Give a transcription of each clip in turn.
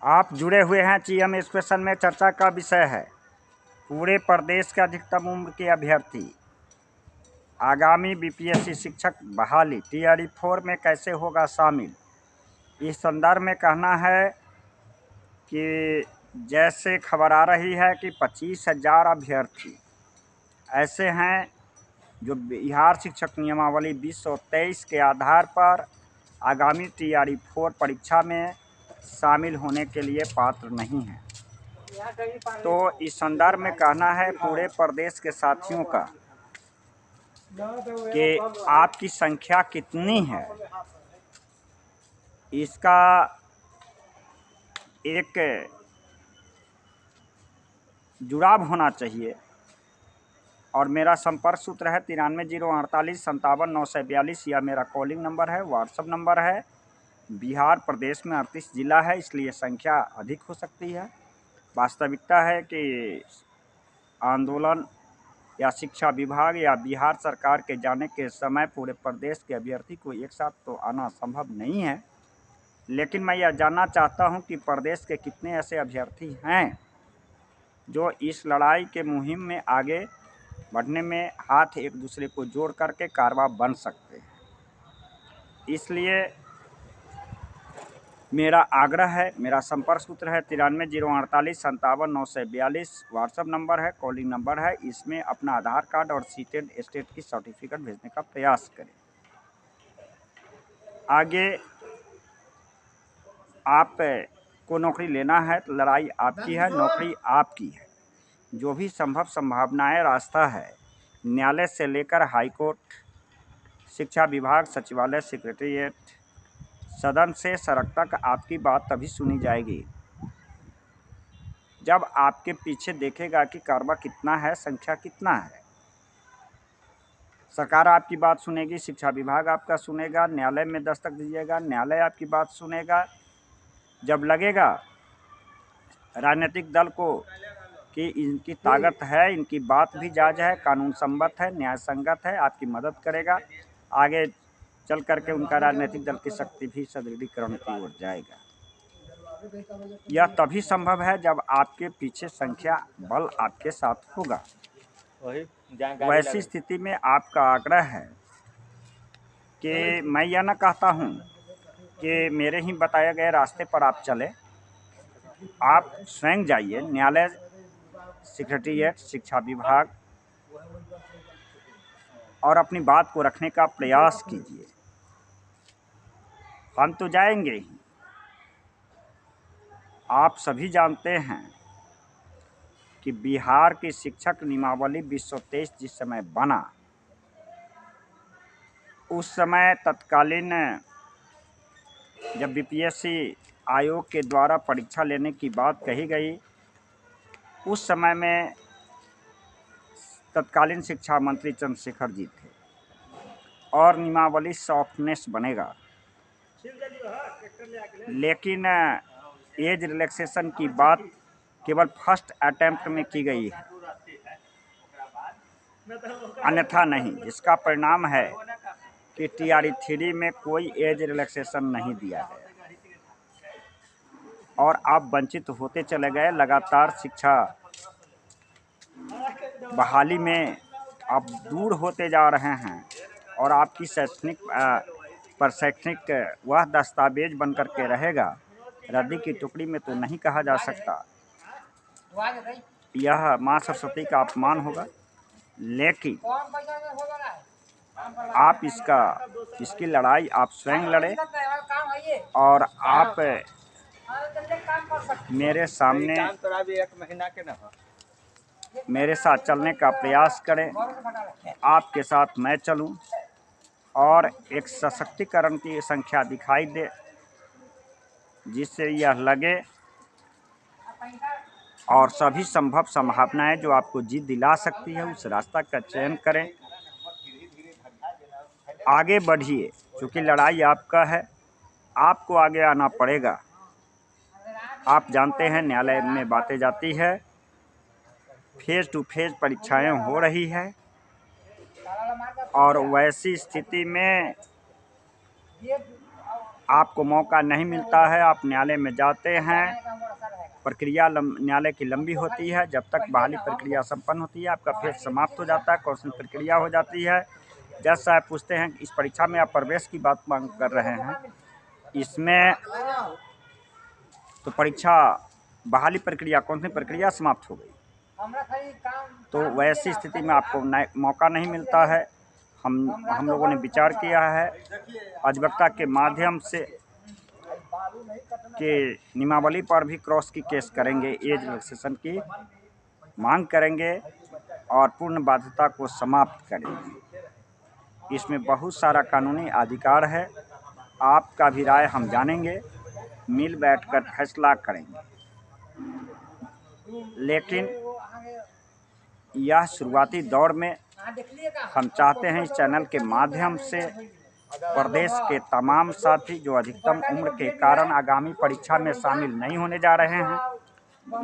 आप जुड़े हुए हैं जीएम स्पेशल में। चर्चा का विषय है पूरे प्रदेश के अधिकतम उम्र के अभ्यर्थी आगामी बीपीएससी शिक्षक बहाली टीआरई 4 में कैसे होगा शामिल। इस संदर्भ में कहना है कि जैसे खबर आ रही है कि 25,000 अभ्यर्थी ऐसे हैं जो बिहार शिक्षक नियमावली 2023 के आधार पर आगामी टीआरई 4 परीक्षा में शामिल होने के लिए पात्र नहीं हैं। तो इस संदर्भ में कहना है पूरे प्रदेश के साथियों का कि आपकी संख्या कितनी है, इसका एक जुड़ाव होना चाहिए। और मेरा संपर्क सूत्र है 9308875942। यह मेरा कॉलिंग नंबर है, व्हाट्सएप नंबर है। बिहार प्रदेश में 38 जिला है, इसलिए संख्या अधिक हो सकती है। वास्तविकता है कि आंदोलन या शिक्षा विभाग या बिहार सरकार के जाने के समय पूरे प्रदेश के अभ्यर्थी को एक साथ तो आना संभव नहीं है, लेकिन मैं यह जानना चाहता हूं कि प्रदेश के कितने ऐसे अभ्यर्थी हैं जो इस लड़ाई के मुहिम में आगे बढ़ने में हाथ एक दूसरे को जोड़ करके कारवा बन सकते हैं। इसलिए मेरा आग्रह है, मेरा संपर्क सूत्र है 9308875942। व्हाट्सएप नंबर है, कॉलिंग नंबर है। इसमें अपना आधार कार्ड और सीटेड स्टेट की सर्टिफिकेट भेजने का प्रयास करें। आगे आप को नौकरी लेना है तो लड़ाई आपकी है, नौकरी आपकी है। जो भी संभव संभावनाएं रास्ता है, न्यायालय से लेकर हाईकोर्ट, शिक्षा विभाग, सचिवालय, सेक्रेटेरिएट, सदन से सड़क तक आपकी बात तभी सुनी जाएगी जब आपके पीछे देखेगा कि कारवा कितना है, संख्या कितना है। सरकार आपकी बात सुनेगी, शिक्षा विभाग आपका सुनेगा, न्यायालय में दस्तक दीजिएगा, न्यायालय आपकी बात सुनेगा। जब लगेगा राजनीतिक दल को कि इनकी ताकत है, इनकी बात भी जायज़ है, कानून सम्मत है, न्याय संगत है, आपकी मदद करेगा, आगे चल करके उनका राजनीतिक दल की शक्ति भी सुदृढ़ीकरण की ओर जाएगा। यह तभी संभव है जब आपके पीछे संख्या बल आपके साथ होगा। वैसी स्थिति में आपका आग्रह है कि मैं यह न कहता हूं कि मेरे ही बताए गए रास्ते पर आप चले। आप स्वयं जाइए न्यायालय, सेक्रेटेरिएट, शिक्षा विभाग और अपनी बात को रखने का प्रयास कीजिए। हम तो जाएंगे ही। आप सभी जानते हैं कि बिहार की शिक्षक नियमावली 2023 जिस समय बना, उस समय तत्कालीन जब बीपीएससी आयोग के द्वारा परीक्षा लेने की बात कही गई, उस समय में तत्कालीन शिक्षा मंत्री चंद्रशेखर जी थे और नियमावली सॉफ्टनेस बनेगा, लेकिन एज रिलैक्सेशन की बात केवल फर्स्ट अटेम्प्ट में की गई है, अन्यथा नहीं। जिसका परिणाम है कि टीआरई 3 में कोई एज रिलैक्सेशन नहीं दिया गया और आप वंचित होते चले गए। लगातार शिक्षा बहाली में आप दूर होते जा रहे हैं और आपकी शैक्षणिक वह दस्तावेज बन करके रहेगा। रद्दी की टुकड़ी में तो नहीं कहा जा सकता, यह माँ सरस्वती का अपमान होगा। लेकिन आप इसकी लड़ाई आप स्वयं लड़े और आप मेरे सामने मेरे साथ चलने का प्रयास करें। आपके साथ मैं चलूं और एक सशक्तिकरण की संख्या दिखाई दे, जिससे यह लगे और सभी संभव संभावनाएं जो आपको जीत दिला सकती है, उस रास्ता का चयन करें। आगे बढ़िए, क्योंकि लड़ाई आपका है, आपको आगे आना पड़ेगा। आप जानते हैं न्यायालय में बातें जाती है, फेज टू फेज परीक्षाएं हो रही है और वैसी स्थिति में आपको मौका नहीं मिलता है, आप न्यायालय में जाते हैं, प्रक्रिया न्यायालय की लंबी होती है। जब तक बहाली प्रक्रिया संपन्न होती है, आपका फेज समाप्त हो जाता है, कौंसलिंग प्रक्रिया हो जाती है। जज साहब पूछते हैं इस परीक्षा में आप प्रवेश की बात मांग कर रहे हैं, इसमें तो परीक्षा बहाली प्रक्रिया कौंसलिंग प्रक्रिया समाप्त हो गई, तो वैसी स्थिति में आपको मौका नहीं मिलता है। हम लोगों ने विचार किया है, अधिवक्ता के माध्यम से कि नियमावली पर भी क्रॉस की केस करेंगे, एज रिलैक्सेशन की मांग करेंगे और पूर्ण बाध्यता को समाप्त करेंगे। इसमें बहुत सारा कानूनी अधिकार है, आपका भी राय हम जानेंगे, मिल बैठकर फैसला करेंगे। लेकिन यह शुरुआती दौर में हम चाहते हैं इस चैनल के माध्यम से प्रदेश के तमाम साथी जो अधिकतम उम्र के कारण आगामी परीक्षा में शामिल नहीं होने जा रहे हैं,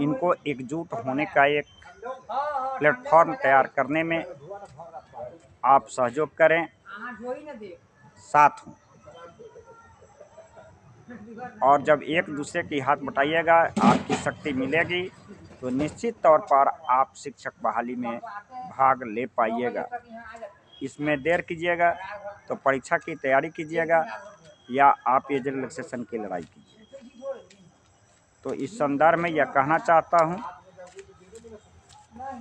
इनको एकजुट होने का एक प्लेटफॉर्म तैयार करने में आप सहयोग करें, साथ हों। और जब एक दूसरे की हाथ बटाइएगा, आपकी शक्ति मिलेगी, तो निश्चित तौर पर आप शिक्षक बहाली में भाग ले पाइएगा। इसमें देर कीजिएगा तो परीक्षा की तैयारी कीजिएगा या आप एज रिलैक्सेशन की लड़ाई कीजिएगा। तो इस संदर्भ में यह कहना चाहता हूं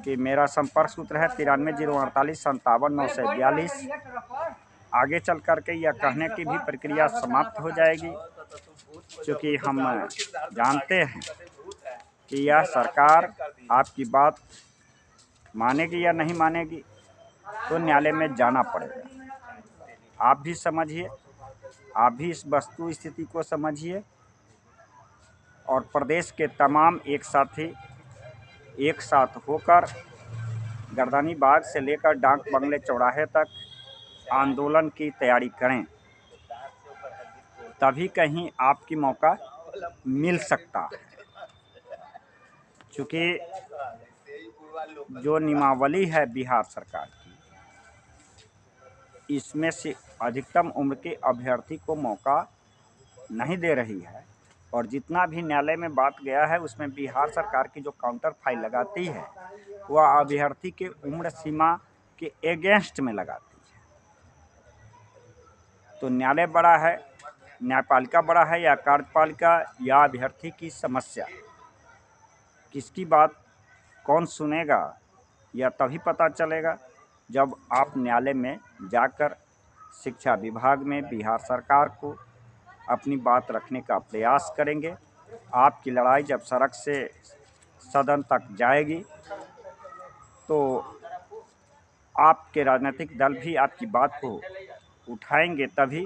कि मेरा संपर्क सूत्र है 9308457942। आगे चल करके यह कहने की भी प्रक्रिया समाप्त हो जाएगी, क्योंकि हम जानते हैं कि यह सरकार आपकी बात मानेगी या नहीं मानेगी, तो न्यायालय में जाना पड़ेगा। आप भी समझिए, आप भी इस वस्तु स्थिति को समझिए और प्रदेश के तमाम एक साथी एक साथ होकर गर्दनी बाग से लेकर डाक बंगले चौराहे तक आंदोलन की तैयारी करें, तभी कहीं आपकी मौका मिल सकता है। क्योंकि जो नियमावली है बिहार सरकार की, इसमें से अधिकतम उम्र के अभ्यर्थी को मौका नहीं दे रही है, और जितना भी न्यायालय में बात गया है उसमें बिहार सरकार की जो काउंटर फाइल लगाती है वह अभ्यर्थी के उम्र सीमा के एगेंस्ट में लगाती है। तो न्यायालय बड़ा है, न्यायपालिका बड़ा है या कार्यपालिका या अभ्यर्थी की समस्या, किसकी बात कौन सुनेगा यह तभी पता चलेगा जब आप न्यायालय में जाकर शिक्षा विभाग में बिहार सरकार को अपनी बात रखने का प्रयास करेंगे। आपकी लड़ाई जब सड़क से सदन तक जाएगी तो आपके राजनीतिक दल भी आपकी बात को उठाएंगे, तभी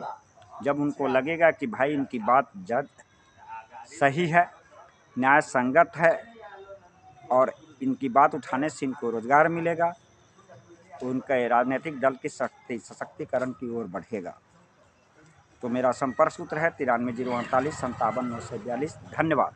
जब उनको लगेगा कि भाई इनकी बात जज सही है, न्याय संगत है और इनकी बात उठाने से इनको रोजगार मिलेगा, तो उनका राजनीतिक दल की सशक्तिकरण की ओर बढ़ेगा। तो मेरा संपर्क सूत्र है 9308459742। धन्यवाद।